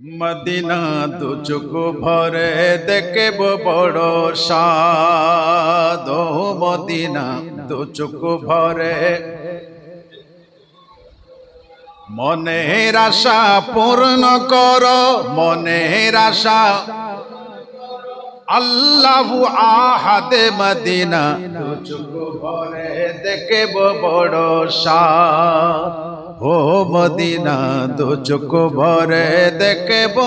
Medina দু চোখ ভরে দেখব বড় স্বাদ ও মদিনা দু চোখ ভরে মনের আশা পূর্ণ করো মনের আশা আল্লাহু আহাদে মদিনা দু চোখ ভরে দেখব বড় স্বাদ ও মদিনা দু চোখ ভরে দেখব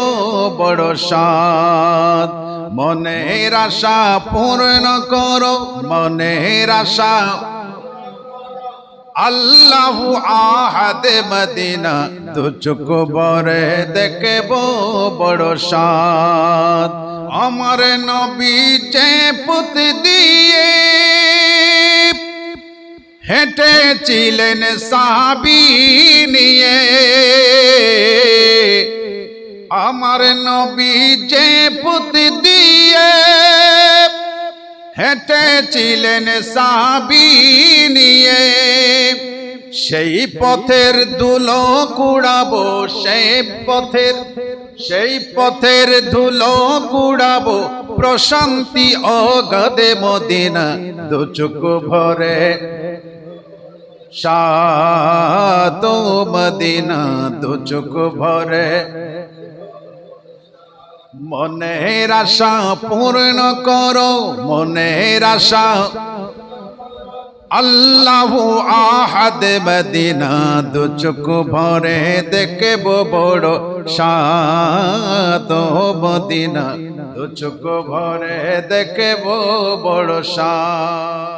বড় স্বাদ মনের আশা পূর্ণ করো মনের আশা আল্লাহু আহাদে মদিনা দু চোখ ভরে দেখব বড় স্বাদ আমার নবী যে পুত দিয়ে হেঁটেছিলেন সাহাবী নিয়ে আমার নবী যে পুত দিয়ে হেঁটেছিলেন সাহাবী নিয়ে সেই পথের ধুলো কুড়াবো সেই পথের ধুলো কুড়াবো প্রশান্তি অগাধে মদিনা দু চোখ ভরে স্বাদ ও মদিনা দু চোখ ভরে মনের আশা পূর্ণ করো মনের আশা আল্লাহু আহাদ মদিনা দু চোখ ভরে দেখব বড় স্বাদ ও মদিনা দু চোখ ভরে দেখব বড় স্বাদ।